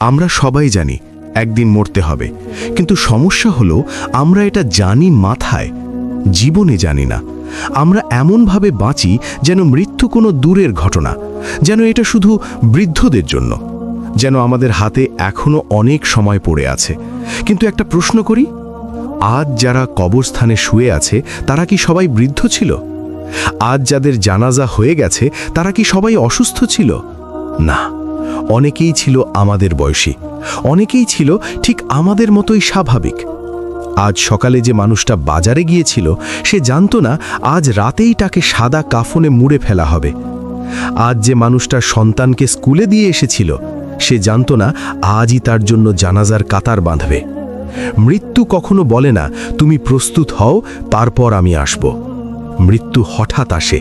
আমরা সবাই জানি একদিন মরতে হবে, কিন্তু সমস্যা হলো আমরা এটা জানি মাথায়, জীবনে জানি না। আমরা এমনভাবে বাঁচি যেন মৃত্যু কোনো দূরের ঘটনা, যেন এটা শুধু বৃদ্ধদের জন্য, যেন আমাদের হাতে এখনো অনেক সময় পড়ে আছে। কিন্তু একটা প্রশ্ন করি, আজ যারা কবরস্থানে শুয়ে আছে তারা কি সবাই বৃদ্ধ ছিল? আজ যাদের জানাজা হয়ে গেছে তারা কি সবাই অসুস্থ ছিল? না, অনেকেই ছিল আমাদের বয়সী, অনেকেই ছিল ঠিক আমাদের মতোই স্বাভাবিক। আজ সকালে যে মানুষটা বাজারে গিয়েছিল সে জানত না আজ রাতেই তাকে সাদা কাফনে মুড়ে ফেলা হবে। আজ যে মানুষটা সন্তানকে স্কুলে দিয়ে এসেছিল সে জানত না আজই তার জন্য জানাজার কাতার বাঁধবে। মৃত্যু কখনো বলে না তুমি প্রস্তুত হও, তারপর আমি আসব। মৃত্যু হঠাৎ আসে,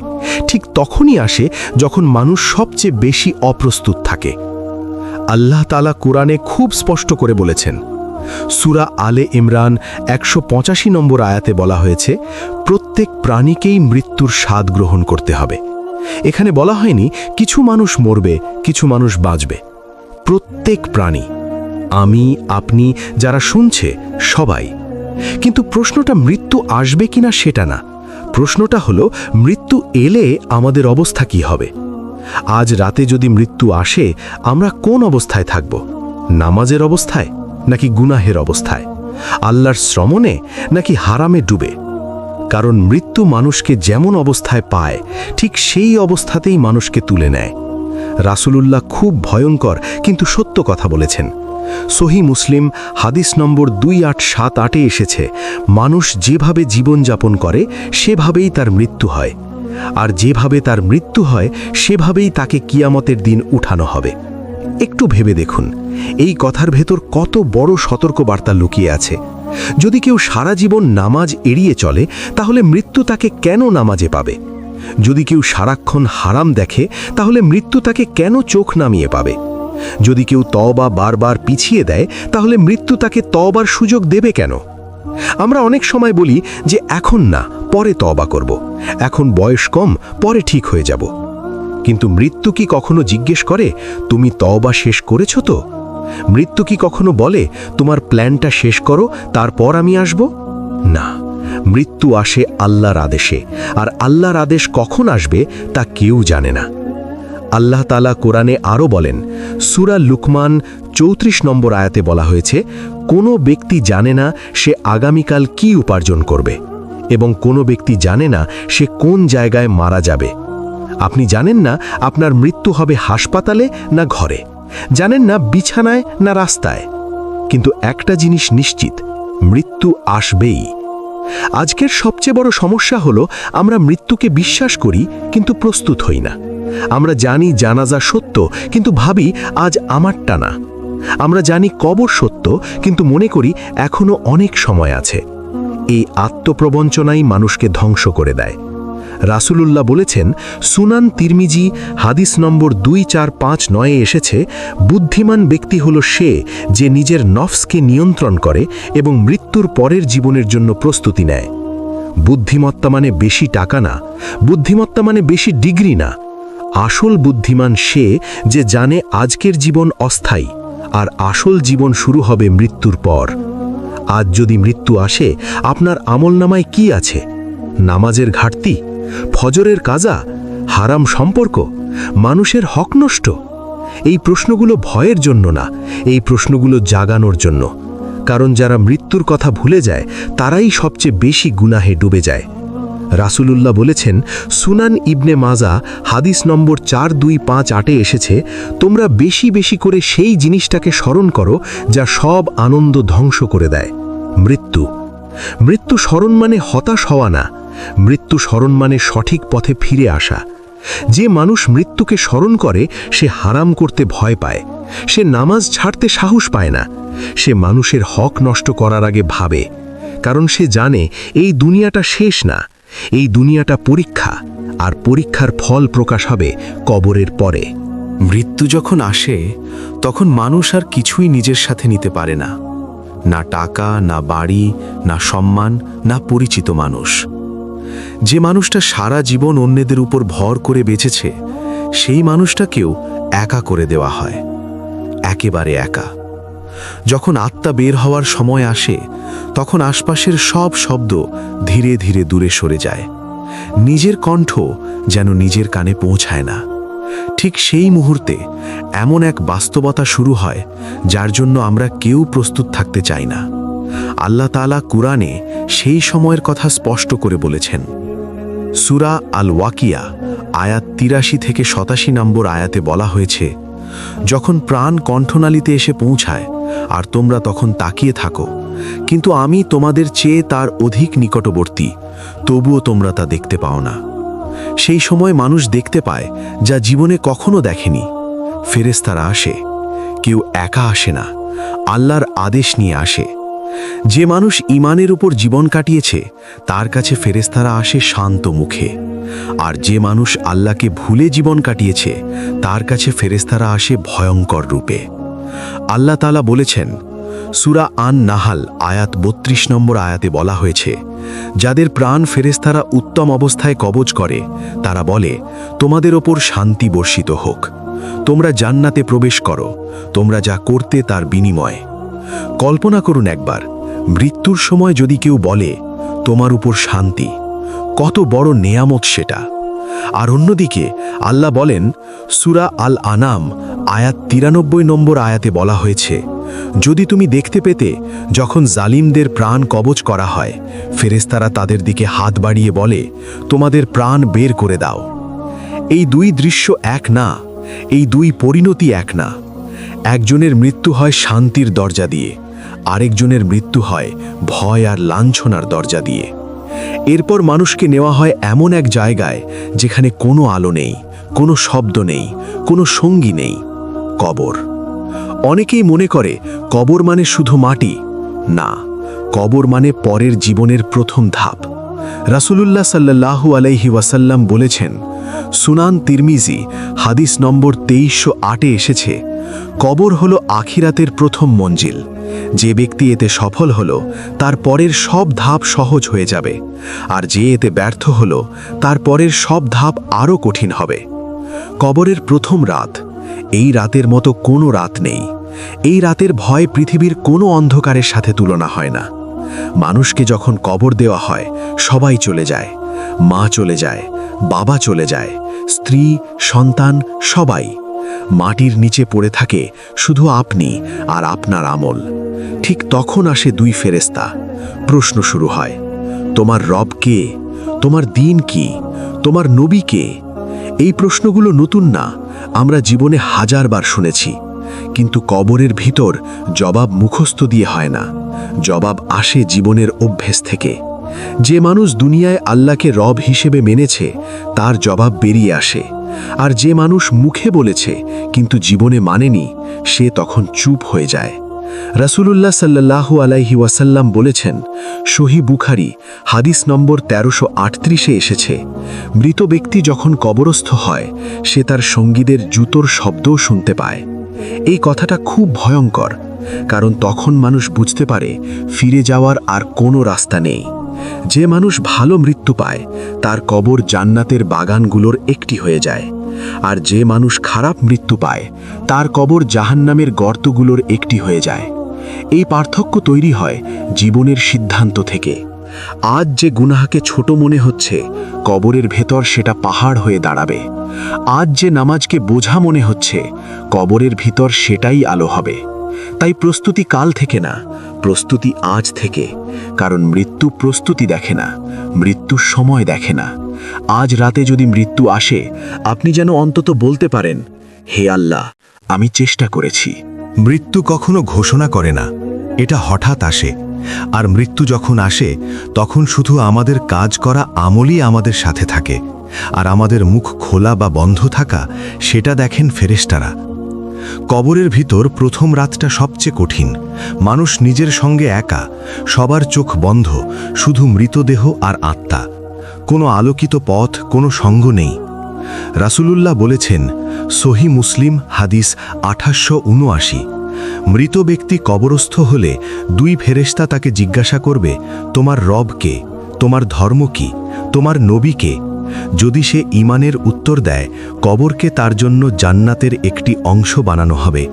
ঠিক তখনই আসে যখন মানুষ সবচেয়ে বেশি অপ্রস্তুত থাকে। আল্লাহ তাআলা কোরআনে খুব স্পষ্ট করে বলেছেন। সূরা আলে ইমরান 185 নম্বর আয়াতে বলা হয়েছে, প্রত্যেক প্রাণীকেই মৃত্যুর স্বাদ গ্রহণ করতে হবে। এখানে বলা হয়নি কিছু মানুষ মরবে, কিছু মানুষ বাঁচবে। প্রত্যেক প্রাণী, আমি, আপনি, যারা শুনছে সবাই। কিন্তু প্রশ্নটা মৃত্যু আসবে কিনা সেটা না, প্রশ্নটা হলো মৃত্যু এলে আমাদের অবস্থা কি হবে। আজ রাতে যদি মৃত্যু আসে আমরা কোন অবস্থায় থাকব? নামাজের অবস্থায় নাকি গুনাহের অবস্থায়? আল্লাহর শ্রমণে নাকি হারামে ডুবে? কারণ মৃত্যু মানুষকে যেমন অবস্থায় পায় ঠিক সেই অবস্থাতেই মানুষকে তুলে নেয়। রাসূলুল্লাহ খুব ভয়ঙ্কর কিন্তু সত্য কথা বলেছেন। সহিহ মুসলিম হাদিস নম্বর 2878-এ এসেছে, মানুষ যেভাবে জীবনযাপন করে সেভাবেই তার মৃত্যু হয়, আর যেভাবে তার মৃত্যু হয় সেভাবেই তাকে কিয়ামতের দিন উঠানো হবে। একটু ভেবে দেখুন এই কথার ভেতর কত বড় সতর্কবার্তা লুকিয়ে আছে। যদি কেউ সারা জীবন নামাজ এড়িয়ে চলে তাহলে মৃত্যু তাকে কেন নামাজে পাবে? যদি কেউ সারাক্ষণ হারাম দেখে তাহলে মৃত্যু তাকে কেন চোখ নামিয়ে পাবে? যদি কেউ তওবা বারবার পিছিয়ে দেয় তাহলে মৃত্যু তাকে তওবার সুযোগ দেবে কেন? আমরা অনেক সময় বলি যে এখন না, পরে তওবা করব, এখন বয়স কম, পরে ঠিক হয়ে যাব। কিন্তু মৃত্যু কি কখনো জিজ্ঞেস করে তুমি তওবা শেষ করেছ তো? মৃত্যু কি কখনো বলে তোমার প্ল্যানটা শেষ করো, তারপর আমি আসব? না, মৃত্যু আসে আল্লাহর আদেশে, আর আল্লাহর আদেশ কখন আসবে তা কেউ জানে না। আল্লাহ তাআলা কোরআনে আরও বলেন, সূরা লুকমান 34 নম্বর আয়াতে বলা হয়েছে, কোনো ব্যক্তি জানে না সে আগামীকাল কি উপার্জন করবে, এবং কোনো ব্যক্তি জানে না সে কোন জায়গায় মারা যাবে। আপনি জানেন না আপনার মৃত্যু হবে হাসপাতালে না ঘরে, জানেন না বিছানায় না রাস্তায়, কিন্তু একটা জিনিস নিশ্চিত, মৃত্যু আসবেই। আজকের সবচেয়ে বড় সমস্যা হলো আমরা মৃত্যুকে বিশ্বাস করি কিন্তু প্রস্তুত হই না। আমরা জানি জানাজা সত্য কিন্তু ভাবি আজ আমারটা না। আমরা জানি কবর সত্য কিন্তু মনে করি এখনো অনেক সময় আছে। এই আত্মপ্রবঞ্চনাই মানুষকে ধ্বংস করে দেয়। রাসূলুল্লাহ বলেছেন, সুনান তিরমিজি হাদিস নম্বর 2459-এ এসেছে, বুদ্ধিমান ব্যক্তি হলো সে যে নিজের নফসকে নিয়ন্ত্রণ করে এবং মৃত্যুর পরের জীবনের জন্য প্রস্তুতি নেয়। বুদ্ধিমত্তা মানে বেশি টাকা না, বুদ্ধিমত্তা মানে বেশি ডিগ্রি না। আসল বুদ্ধিমান সে যে জানে আজকের জীবন অস্থায়ী, আর আসল জীবন শুরু হবে মৃত্যুর পর। আজ যদি মৃত্যু আসে আপনার আমলনামায় কি আছে? নামাজের ঘাটতি, ফজরের কাজা, হারাম সম্পর্ক, মানুষের হক নষ্ট? এই প্রশ্নগুলো ভয়ের জন্য না, এই প্রশ্নগুলো জাগানোর জন্য। কারণ যারা মৃত্যুর কথা ভুলে যায় তারাই সবচেয়ে বেশি গুনাহে ডুবে যায়। রাসূলুল্লাহ বলেছেন, সুনান ইবনে মাজা হাদিস নম্বর 4258-এ এসেছে, তোমরা বেশি বেশি করে সেই জিনিসটাকে স্মরণ করো যা সব আনন্দ ধ্বংস করে দেয়, মৃত্যু। মৃত্যু স্মরণ মানে হতাশ হওয়া না, মৃত্যু স্মরণ মানে সঠিক পথে ফিরে আসা। যে মানুষ মৃত্যুকে স্মরণ করে সে হারাম করতে ভয় পায়, সে নামাজ ছাড়তে সাহস পায় না, সে মানুষের হক নষ্ট করার আগে ভাবে। কারণ সে জানে এই দুনিয়াটা শেষ না, এই দুনিয়াটা পরীক্ষা, আর পরীক্ষার ফল প্রকাশ হবে কবরের পরে। মৃত্যু যখন আসে তখন মানুষ আর কিছুই নিজের সাথে নিতে পারে না, না টাকা, না বাড়ি, না সম্মান, না পরিচিত মানুষ। যে মানুষটা সারা জীবন অন্যদের উপর ভর করে বেঁচেছে সেই মানুষটাকেও একা করে দেওয়া হয়। এক একেবারে একা। যখন আত্মা বের হওয়ার সময় আসে তখন আশপাশের সব শব্দ ধীরে ধীরে দূরে সরে যায়। নিজের কণ্ঠ যেন নিজের কানে পৌঁছায় না। ঠিক সেই মুহূর্তে এমন এক বাস্তবতা শুরু হয় যার জন্য আমরা কেউ প্রস্তুত থাকতে চাই না। আল্লাহ তাআলা কুরআনে সেই সময়ের কথা স্পষ্ট করে বলেছেন। সূরা আল ওয়াকিয়া আয়াত ৮৩ থেকে ৮৭ নম্বর আয়াতে বলা হয়েছে, যখন প্রাণ কণ্ঠনালীতে এসে পৌঁছায় আর তোমরা তখন তাকিয়ে থাকো, কিন্তু আমি তোমাদের চেয়ে তার অধিক নিকটবর্তী, তবুও তোমরা তা দেখতে পাও না। সেই সময় মানুষ দেখতে পায় যা জীবনে কখনো দেখেনি। ফেরেশতারা আসে, কেউ একা আসে না, আল্লাহর আদেশ নিয়ে আসে। যে মানুষ ঈমানের উপর জীবন কাটিয়েছে তার কাছে ফেরেশতারা আসে শান্ত মুখে, আর যে মানুষ আল্লাহকে ভুলে জীবন কাটিয়েছে তার কাছে ফেরেশতারা আসে ভয়ঙ্কর রূপে। আল্লাহ তাআলা বলেছেন, সূরা আন নাহাল আয়াত ৩২ নম্বর আয়াতে বলা হয়েছে, যাদের প্রাণ ফেরেশতারা উত্তম অবস্থায় কবজ করে তারা বলে, তোমাদের ওপর শান্তি বর্ষিত হোক, তোমরা জান্নাতে প্রবেশ করো, তোমরা যা করতে তার বিনিময়। কল্পনা করুন একবার, মৃত্যুর সময় যদি কেউ বলে তোমার উপর শান্তি, কত বড় নেয়ামত সেটা। আর অন্যদিকে আল্লাহ বলেন, সূরা আল আনাম আয়াত ৯৩ নম্বর আয়াতে বলা হয়েছে, যদি তুমি দেখতে পেতে যখন জালিমদের প্রাণ কবজ করা হয়, ফেরেশতারা তাদের দিকে হাত বাড়িয়ে বলে, তোমাদের প্রাণ বের করে দাও। এই দুই দৃশ্য এক না, এই দুই পরিণতি এক না। একজনের মৃত্যু হয় শান্তির দরজা দিয়ে, আরেকজনের মৃত্যু হয় ভয় আর লাঞ্ছনার দরজা দিয়ে। এরপর মানুষকে নেওয়া হয় এমন এক জায়গায় যেখানে কোনো আলো নেই, কোনো শব্দ নেই, কোনো সঙ্গী নেই, কবর। অনেকেই মনে করে কবর মানে শুধু মাটি। না, কবর মানে পরের জীবনের প্রথম ধাপ। রাসূলুল্লাহ সাল্লাল্লাহু আলাইহি ওয়াসাল্লাম বলেছেন, সুনান তিরমিজি হাদিস নম্বর ২৩০৮ এসেছে, কবর হলো আখিরাতের প্রথম মঞ্জিল। যে ব্যক্তি এতে সফল হলো তার পরের সব ধাপ সহজ হয়ে যাবে, আর যে এতে ব্যর্থ হলো তার পরের সব ধাপ আরও কঠিন হবে। কবরের প্রথম রাত, এই রাতের মতো কোনো রাত নেই। এই রাতের ভয় পৃথিবীর কোনো অন্ধকারের সাথে তুলনা হয় না। মানুষকে যখন কবর দেওয়া হয় সবাই চলে যায়, মা চলে যায়, বাবা চলে যায়, স্ত্রী, সন্তান সবাই। মাটির নিচে পড়ে থাকে শুধু আপনি আর আপনার আমল। ঠিক তখন আসে দুই ফেরেশতা। প্রশ্ন শুরু হয়, তোমার রব কে? তোমার দিন কি? তোমার নবী কে? এই প্রশ্নগুলো নতুন না, আমরা জীবনে হাজারবার শুনেছি। কিন্তু কবরের ভিতর জবাব মুখস্থ দিয়ে হয় না, জবাব আসে জীবনের অভ্যেস থেকে। যে মানুষ দুনিয়ায় আল্লাহকে রব হিসেবে মেনেছে তার জবাব বেরিয়ে আসে, আর যে মানুষ মুখে বলেছে কিন্তু জীবনে মানেনি সে তখন চুপ হয়ে যায়। রাসূলুল্লাহ সাল্লাল্লাহু আলাইহি ওয়াসাল্লাম বলেছেন, সহিহ বুখারী হাদিস নম্বর ১৩৩৮ এসেছে, মৃত ব্যক্তি যখন কবরস্থ হয় সে তার সঙ্গীদের জুতোর শব্দও শুনতে পায়। এই কথাটা খুব ভয়ঙ্কর, কারণ তখন মানুষ বুঝতে পারে ফিরে যাওয়ার আর কোনো রাস্তা নেই। যে মানুষ ভালো মৃত্যু পায় তার কবর জান্নাতের বাগানগুলোর একটি হয়ে যায়, আর যে মানুষ খারাপ মৃত্যু পায় তার কবর জাহান্নামের গর্তগুলোর একটি হয়ে যায়। এই পার্থক্য তৈরি হয় জীবনের সিদ্ধান্ত থেকে। আজ যে গুনাহকে ছোট মনে হচ্ছে, কবরের ভেতর সেটা পাহাড় হয়ে দাঁড়াবে। আজ যে নামাজকে বোঝা মনে হচ্ছে, কবরের ভিতর সেটাই আলো হবে। তাই প্রস্তুতি কাল থেকে না, প্রস্তুতি আজ থেকে। কারণ মৃত্যু প্রস্তুতি দেখে না, মৃত্যু সময় দেখে না। আজ রাতে যদি মৃত্যু আসে, আপনি যেন অন্তত বলতে পারেন, হে আল্লাহ, আমি চেষ্টা করেছি। মৃত্যু কখনো ঘোষণা করে না, এটা হঠাৎ আসে। আর মৃত্যু যখন আসে তখন শুধু আমাদের কাজ করা আমলই আমাদের সাথে থাকে, আর আমাদের মুখ খোলা বা বন্ধ থাকা সেটা দেখেন ফেরেশতারা। কবরের ভিতর প্রথম রাতটা সবচেয়ে কঠিন। মানুষ নিজের সঙ্গে একা, সবার চোখ বন্ধ, শুধু মৃতদেহ আর আত্মা। কোনো আলোকিত পথ, কোনো সঙ্গ নেই। রাসূলুল্লাহ বলেছেন, সহিহ মুসলিম হাদিস ৮৭৭৯, মৃত ব্যক্তি কবরস্থ হলে দুই ফেরেশতা তাকে জিজ্ঞাসা করবে, তোমার রব কে? তোমার ধর্ম কি? তোমার নবী কে? যদি সে ঈমানের উত্তর দেয়, কবরকে তার জন্য জান্নাতের একটি অংশ বানানো হবে,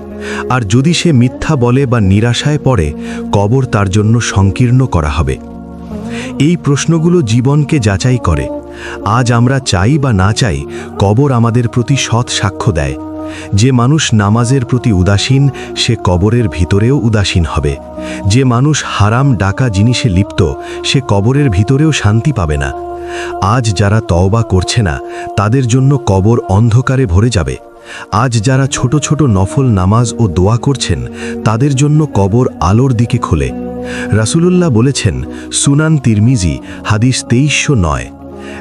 আর যদি সে মিথ্যা বলে বা নিরাশায় পড়ে, কবর তার জন্য সংকীর্ণ করা হবে। এই প্রশ্নগুলো জীবনকে যাচাই করে। আজ আমরা চাই বা না চাই, কবর আমাদের প্রতি সৎ সাক্ষ্য দেয়। যে মানুষ নামাজের প্রতি উদাসীন, সে কবরের ভিতরেও উদাসীন হবে। যে মানুষ হারাম ডাকা জিনিসে লিপ্ত, সে কবরের ভিতরেও শান্তি পাবে না। আজ যারা তওবা করছে না, তাদের জন্য কবর অন্ধকারে ভরে যাবে। আজ যারা ছোট ছোট নফল নামাজ ও দোয়া করছেন, তাদের জন্য কবর আলোর দিকে খোলে। রাসূলুল্লাহ বলেছেন, সুনান তিরমিজি, হাদিস 2309,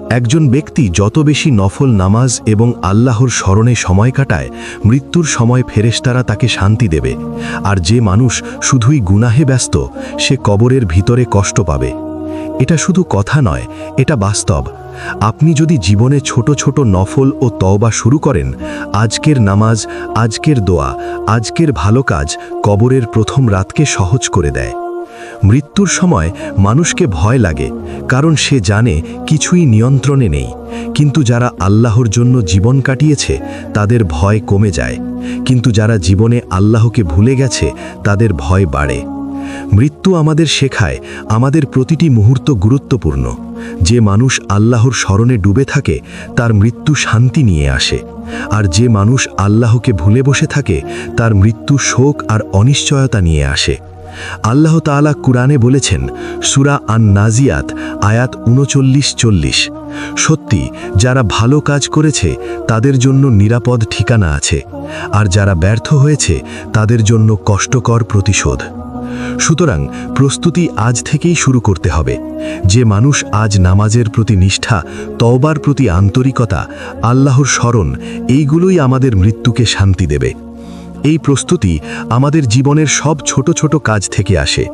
একজন ব্যক্তি যত বেশি নফল নামাজ এবং আল্লাহর স্মরণে সময় কাটায়, মৃত্যুর সময় ফেরেশতারা তাকে শান্তি দেবে। আর যে মানুষ শুধুই গুনাহে ব্যস্ত, সে কবরের ভিতরে কষ্ট পাবে। এটা শুধু কথা নয়, এটা বাস্তব। আপনি যদি জীবনে ছোট ছোট নফল ও তওবা শুরু করেন, আজকের নামাজ, আজকের দোয়া, আজকের ভালো কাজ কবরের প্রথম রাতকে সহজ করে দেয়। মৃত্যুর সময় মানুষকে ভয় লাগে, কারণ সে জানে কিছুই নিয়ন্ত্রণে নেই। কিন্তু যারা আল্লাহর জন্য জীবন কাটিয়েছে, তাদের ভয় কমে যায়। কিন্তু যারা জীবনে আল্লাহকে ভুলে গেছে, তাদের ভয় বাড়ে। মৃত্যু আমাদের শেখায়, আমাদের প্রতিটি মুহূর্ত গুরুত্বপূর্ণ। যে মানুষ আল্লাহর স্মরণে ডুবে থাকে, তার মৃত্যু শান্তি নিয়ে আসে। আর যে মানুষ আল্লাহকে ভুলে বসে থাকে, তার মৃত্যু শোক আর অনিশ্চয়তা নিয়ে আসে। আল্লাহ তাআলা কুরআনে বলেছেন, সূরা আন-নাজিয়াত আয়াত 39-40, সত্যি যারা ভালো কাজ করেছে তাদের জন্য নিরাপদ ঠিকানা আছে, আর যারা ব্যর্থ হয়েছে তাদের জন্য কষ্টকর প্রতিশোধ। সুতরাং প্রস্তুতি আজ থেকেই শুরু করতে হবে। যে মানুষ আজ নামাজের প্রতি নিষ্ঠা, তওবার প্রতি আন্তরিকতা, আল্লাহর স্মরণ, এইগুলোই আমাদের মৃত্যুকে শান্তি দেবে। এই প্রস্তুতি আমাদের জীবনের সব ছোট ছোট কাজ থেকে আসে।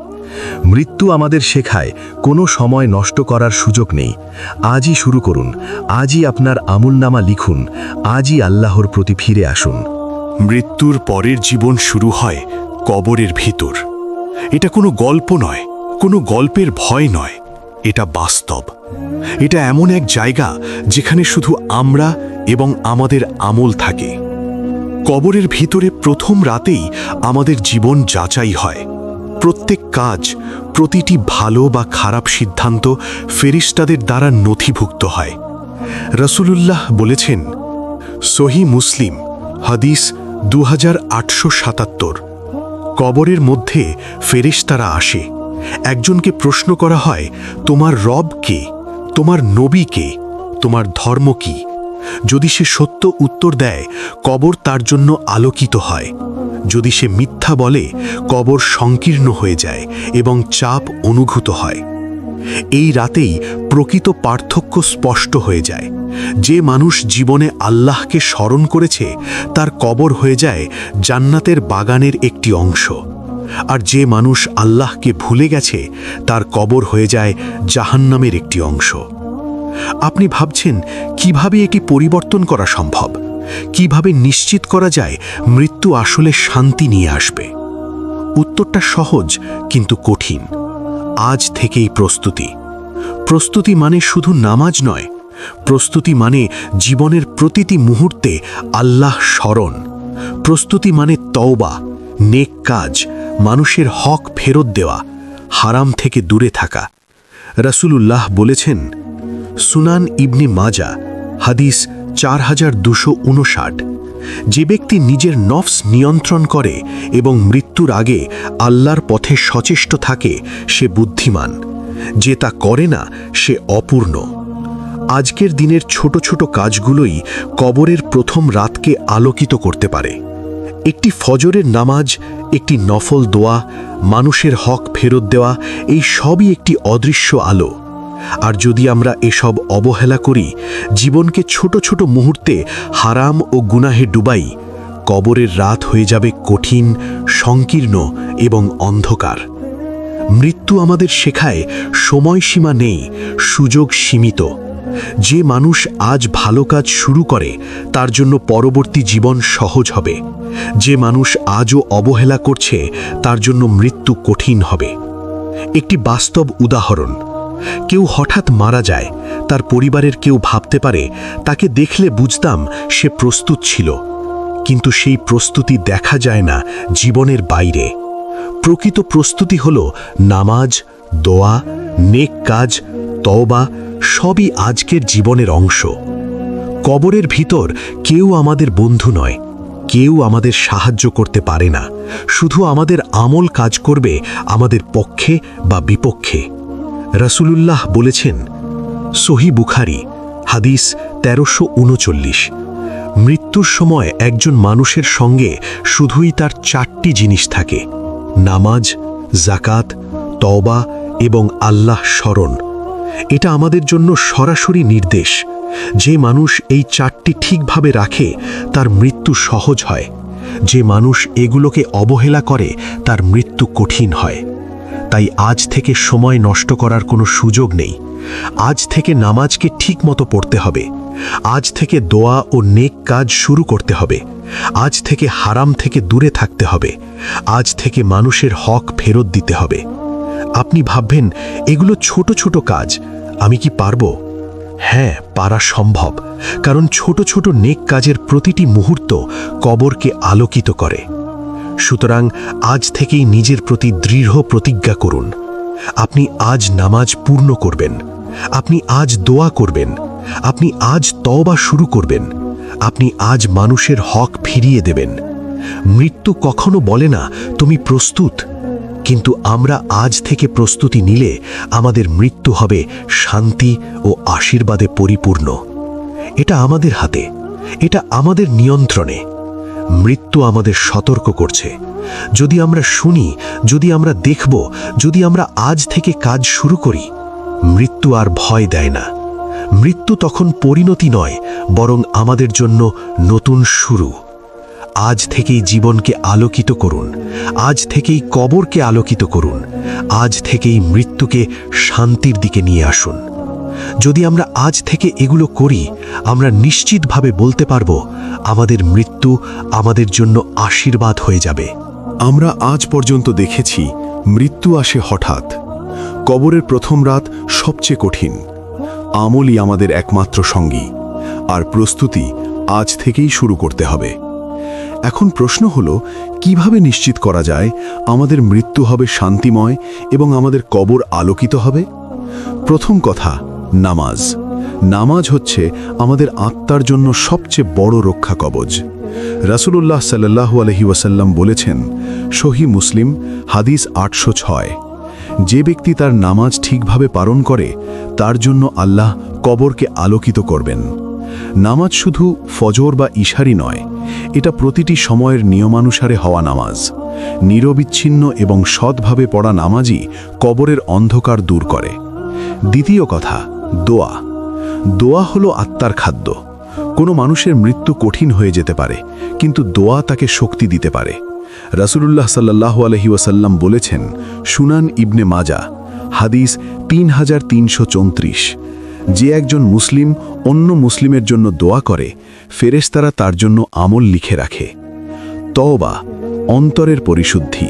মৃত্যু আমাদের শেখায়, কোনো সময় নষ্ট করার সুযোগ নেই। আজই শুরু করুন, আজই আপনার আমলনামা লিখুন, আজই আল্লাহর প্রতি ফিরে আসুন। মৃত্যুর পরের জীবন শুরু হয় কবরের ভিতর। এটা কোনো গল্প নয়, কোনো গল্পের ভয় নয়, এটা বাস্তব। এটা এমন এক জায়গা যেখানে শুধু আমরা এবং আমাদের আমল থাকে। কবরের ভিতরে প্রথম রাতেই আমাদের জীবন যাচাই হয়। প্রত্যেক কাজ, প্রতিটি ভালো বা খারাপ সিদ্ধান্ত ফেরেশতাদের দ্বারা নথিভুক্ত হয়। রাসূলুল্লাহ বলেছেন, সহিহ মুসলিম, হাদিস 2877, কবরের মধ্যে ফেরেশতারা আসে। একজনকে প্রশ্ন করা হয়, তোমার রব কে, তোমার নবী কে, তোমার ধর্ম কি? যদি সে সত্য উত্তর দেয়, কবর তার জন্য আলোকিত হয়। যদি সে মিথ্যা বলে, কবর সংকীর্ণ হয়ে যায় এবং চাপ অনুভূত হয়। এই রাতেই প্রকৃত পার্থক্য স্পষ্ট হয়ে যায়। যে মানুষ জীবনে আল্লাহকে স্মরণ করেছে, তার কবর হয়ে যায় জান্নাতের বাগানের একটি অংশ। আর যে মানুষ আল্লাহকে ভুলে গেছে, তার কবর হয়ে যায় জাহান্নামের একটি অংশ। আপনি ভাবছেন, কিভাবে এটি পরিবর্তন করা সম্ভব? কিভাবে নিশ্চিত করা যায় মৃত্যু আসলে শান্তি নিয়ে আসবে? উত্তরটা সহজ কিন্তু কঠিন। আজ থেকেই প্রস্তুতি। প্রস্তুতি মানে শুধু নামাজ নয়, প্রস্তুতি মানে জীবনের প্রতিটি মুহূর্তে আল্লাহ স্মরণ। প্রস্তুতি মানে তওবা, নেক কাজ, মানুষের হক ফেরত দেওয়া, হারাম থেকে দূরে থাকা। রাসূলুল্লাহ বলেছেন, সুনান ইবনে মাজা, হাদিস 4259, যে ব্যক্তি নিজের নফস নিয়ন্ত্রণ করে এবং মৃত্যুর আগে আল্লাহর পথে সচেষ্ট থাকে, সে বুদ্ধিমান। যে তা করে না, সে অপূর্ণ। আজকের দিনের ছোট ছোট কাজগুলোই কবরের প্রথম রাতকে আলোকিত করতে পারে। একটি ফজরের নামাজ, একটি নফল দোয়া, মানুষের হক ফেরত দেওয়া, এই সবই একটি অদৃশ্য আলো। আর যদি আমরা এসব অবহেলা করি, জীবনকে ছোট ছোট মুহূর্তে হারাম ও গুনাহে ডুবাই, কবরের রাত হয়ে যাবে কঠিন, সংকীর্ণ এবং অন্ধকার। মৃত্যু আমাদের শেখায়, সময়সীমা নেই, সুযোগ সীমিত। যে মানুষ আজ ভালো কাজ শুরু করে, তার জন্য পরবর্তী জীবন সহজ হবে। যে মানুষ আজও অবহেলা করছে, তার জন্য মৃত্যু কঠিন হবে। একটি বাস্তব উদাহরণ, কেউ হঠাৎ মারা যায়, তার তার পরিবারের কেউ ভাবতে পারে তাকে দেখলে বুঝতাম সে প্রস্তুত ছিল, কিন্তু সেই প্রস্তুতি দেখা যায় না জীবনের বাইরে। প্রকৃত প্রস্তুতি হল নামাজ, দোয়া, নেক কাজ, তওবা, সবই আজকের জীবনের অংশ। কবরের ভিতর কেউ আমাদের বন্ধু নয়, কেউ আমাদের সাহায্য করতে পারে না, শুধু আমাদের আমল কাজ করবে আমাদের পক্ষে বা বিপক্ষে। রাসূলুল্লাহ বলেছেন, সহি বুখারী, হাদিস 1339, মৃত্যুর সময় একজন মানুষের সঙ্গে শুধুই তার 4টি জিনিস থাকে: নামাজ, যাকাত, তওবা এবং আল্লাহ স্মরণ। এটা আমাদের জন্য সরাসরি নির্দেশ। যে মানুষ এই 4টি ঠিকভাবে রাখে তার মৃত্যু সহজ হয়, যে মানুষ এগুলোকে অবহেলা করে তার মৃত্যু কঠিন হয়। তাই আজ থেকে সময় নষ্ট করার কোনো সুযোগ নেই। আজ থেকে নামাজকে ঠিকমতো পড়তে হবে, আজ থেকে দোয়া ও নেক কাজ শুরু করতে হবে, আজ থেকে হারাম থেকে দূরে থাকতে হবে, আজ থেকে মানুষের হক ফেরত দিতে হবে। আপনি ভাববেন এগুলো ছোট ছোট কাজ, আমি কি পারবো? হ্যাঁ, পারা সম্ভব, কারণ ছোট ছোট নেক কাজের প্রতিটি মুহূর্ত কবরকে আলোকিত করে। সুতরাং আজ থেকেই নিজের প্রতি দৃঢ় প্রতিজ্ঞা করুন। আপনি আজ নামাজ পূর্ণ করবেন, আপনি আজ দোয়া করবেন, আপনি আজ তওবা শুরু করবেন, আপনি আজ মানুষের হক ফিরিয়ে দেবেন। মৃত্যু কখনো বলে না তুমি প্রস্তুত, কিন্তু আমরা আজ থেকে প্রস্তুতি নিলে আমাদের মৃত্যু হবে শান্তি ও আশীর্বাদে পরিপূর্ণ। এটা আমাদের হাতে, এটা আমাদের নিয়ন্ত্রণে। মৃত্যু আমাদের সতর্ক করছে। যদি আমরা শুনি, যদি আমরা দেখব, যদি আমরা আজ থেকে কাজ শুরু করি, মৃত্যু আর ভয় দেয় না। মৃত্যু তখন পরিণতি নয়, বরং আমাদের জন্য নতুন শুরু। আজ থেকেই জীবনকে আলোকিত করুন, আজ থেকেই কবরকে আলোকিত করুন, আজ থেকেই মৃত্যুকে শান্তির দিকে নিয়ে আসুন। যদি আমরা আজ থেকে এগুলো করি, আমরা নিশ্চিতভাবে বলতে পারবো আমাদের মৃত্যু আমাদের জন্য আশীর্বাদ হয়ে যাবে। আমরা আজ পর্যন্ত দেখেছি মৃত্যু আসে হঠাৎ। কবরের প্রথম রাত সবচেয়ে কঠিন। আমলই আমাদের একমাত্র সঙ্গী, আর প্রস্তুতি আজ থেকেই শুরু করতে হবে। এখন প্রশ্ন হলো, কিভাবে নিশ্চিত করা যায় আমাদের মৃত্যু হবে শান্তিময় এবং আমাদের কবর আলোকিত হবে? প্রথম কথা, নামাজ। নামাজ হচ্ছে আমাদের আত্মার জন্য সবচেয়ে বড় রক্ষা কবচ। রাসূলুল্লাহ সাল্লাল্লাহু আলাইহি ওয়াসাল্লাম বলেছেন, সহি মুসলিম, হাদিস 806, যে ব্যক্তি তার নামাজ ঠিকভাবে পালন করে তার জন্য আল্লাহ কবরকে আলোকিত করবেন। নামাজ শুধু ফজর বা ইশারি নয়, এটা প্রতিটি সময়ের নিয়মানুসারে হওয়া নামাজ। নিরবিচ্ছিন্ন এবং সৎভাবে পড়া নামাজই কবরের অন্ধকার দূর করে। দ্বিতীয় কথা, দোয়া। দোয়া হলো আত্মার খাদ্য। কোনো মানুষের মৃত্যু কঠিন হয়ে যেতে পারে, কিন্তু দোয়া তাকে শক্তি দিতে পারে। রাসূলুল্লাহ সাল্লাল্লাহু আলাইহি ওয়াসাল্লাম বলেছেন, সুনান ইবনে মাজা, হাদিস 3334, যে একজন মুসলিম অন্য মুসলিমের জন্য দোয়া করে, ফেরেশতারা তার জন্য আমল লিখে রাখে। তওবা, অন্তরের পরিশুদ্ধি।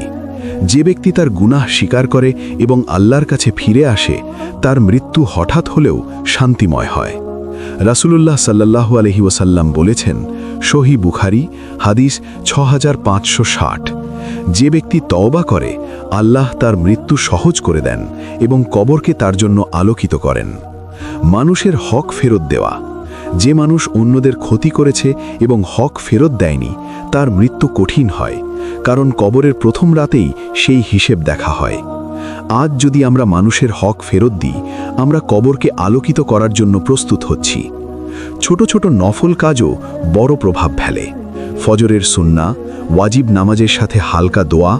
যে ব্যক্তি তার গুনাহ স্বীকার করে এবং আল্লাহর কাছে ফিরে আসে, তার মৃত্যু হঠাৎ হলেও শান্তিময় হয়। রাসূলুল্লাহ সাল্লাল্লাহু আলাইহি ওয়াসাল্লাম বলেছেন, সহি বুখারী, হাদিস 6560, যে ব্যক্তি তওবা করে, আল্লাহ তার মৃত্যু সহজ করে দেন এবং কবরকে তার জন্য আলোকিত করেন। মানুষের হক ফেরত দেওয়া। যে মানুষ অন্যদের ক্ষতি করেছে এবং হক ফেরত দেয়নি, তার মৃত্যু কঠিন হয়, কারণ কবরের প্রথম রাতেই সেই হিসেব দেখা হয়। আজ যদি আমরা মানুষের হক ফেরত দিই, আমরা কবরকে আলোকিত করার জন্য প্রস্তুত হচ্ছি। ছোট ছোট নফল কাজও বড় প্রভাব ফেলে। ফজরের সুন্নাহ, ওয়াজিব নামাজের সাথে হালকা দোয়া,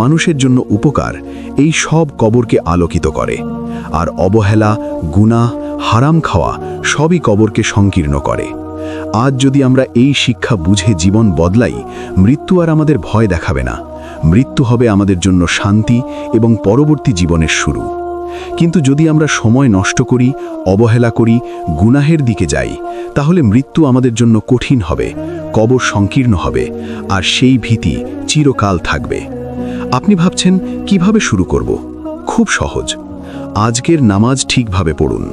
মানুষের জন্য উপকার, এই সব কবরকে আলোকিত করে। আর অবহেলা, গুনাহ, হারাম খাওয়া সবই কবরকে সংকীর্ণ করে। আজ যদি আমরা এই শিক্ষা বুঝে জীবন বদলাই, মৃত্যু আর আমাদের ভয় দেখাবে না। মৃত্যু হবে আমাদের জন্য শান্তি এবং পরবর্তী জীবনের শুরু। কিন্তু যদি আমরা সময় নষ্ট করি, অবহেলা করি, গুনাহের দিকে যাই, তাহলে মৃত্যু আমাদের জন্য কঠিন হবে, কবর সংকীর্ণ হবে, আর সেই ভীতি চিরকাল থাকবে। আপনি ভাবছেন কিভাবে শুরু করব? খুব সহজ। আজকের নামাজ ঠিকভাবে পড়ুন,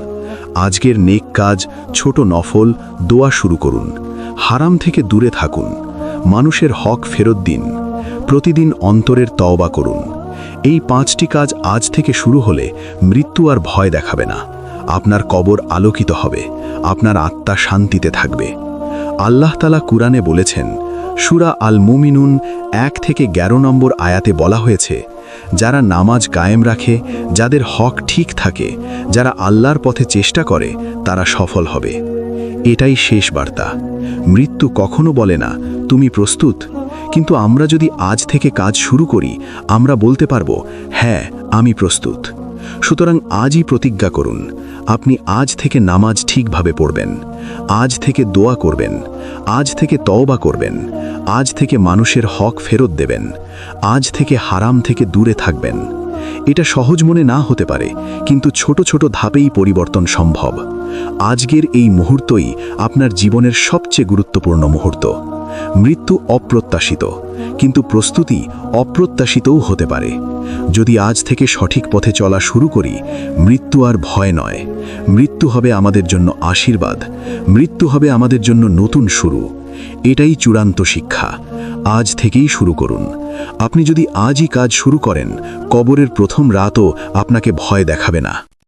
আজকের নেক কাজ, ছোট নফল, দোয়া শুরু করুন। হারাম থেকে দূরে থাকুন। মানুষের হক ফেরত দিন। প্রতিদিন অন্তরের তওবা করুন। এই 5টি কাজ আজ থেকে শুরু হলে মৃত্যু আর ভয় দেখাবে না। আপনার কবর আলোকিত হবে, আপনার আত্মা শান্তিতে থাকবে। আল্লাহ তাআলা কুরআনে বলেছেন, সূরা আল মুমিনুন 1 থেকে 11 নম্বর আয়াতে বলা হয়েছে, যারা নামাজ কায়েম রাখে, যাদের হক ঠিক থাকে, যারা আল্লাহর পথে চেষ্টা করে, তারা সফল হবে। এটাই শেষ বার্তা। মৃত্যু কখনো বলে না তুমি প্রস্তুত, কিন্তু আমরা যদি আজ থেকে কাজ শুরু করি, আমরা বলতে পারবো, হ্যাঁ আমি প্রস্তুত। সুতরাং আজই প্রতিজ্ঞা করুন, আপনি আজ থেকে নামাজ ঠিকভাবে পড়বেন, আজ থেকে দোয়া করবেন, আজ থেকে তওবা করবেন, আজ থেকে মানুষের হক ফেরত দেবেন, আজ থেকে হারাম থেকে দূরে থাকবেন। এটা সহজ মনে না হতে পারে, কিন্তু ছোট ছোট ধাপেই পরিবর্তন সম্ভব। আজকের এই মুহূর্তই আপনার জীবনের সবচেয়ে গুরুত্বপূর্ণ মুহূর্ত। মৃত্যু অপ্রত্যাশিত, কিন্তু প্রস্তুতি অপ্রত্যাশিতও হতে পারে। যদি আজ থেকে সঠিক পথে চলা শুরু করি, মৃত্যু আর ভয় নয়, মৃত্যু হবে আমাদের জন্য আশীর্বাদ, মৃত্যু হবে আমাদের জন্য নতুন শুরু। এটাই চূড়ান্ত শিক্ষা। আজ থেকেই শুরু করুন। আপনি যদি আজই কাজ শুরু করেন, কবরের প্রথম রাতও আপনাকে ভয় দেখাবে না।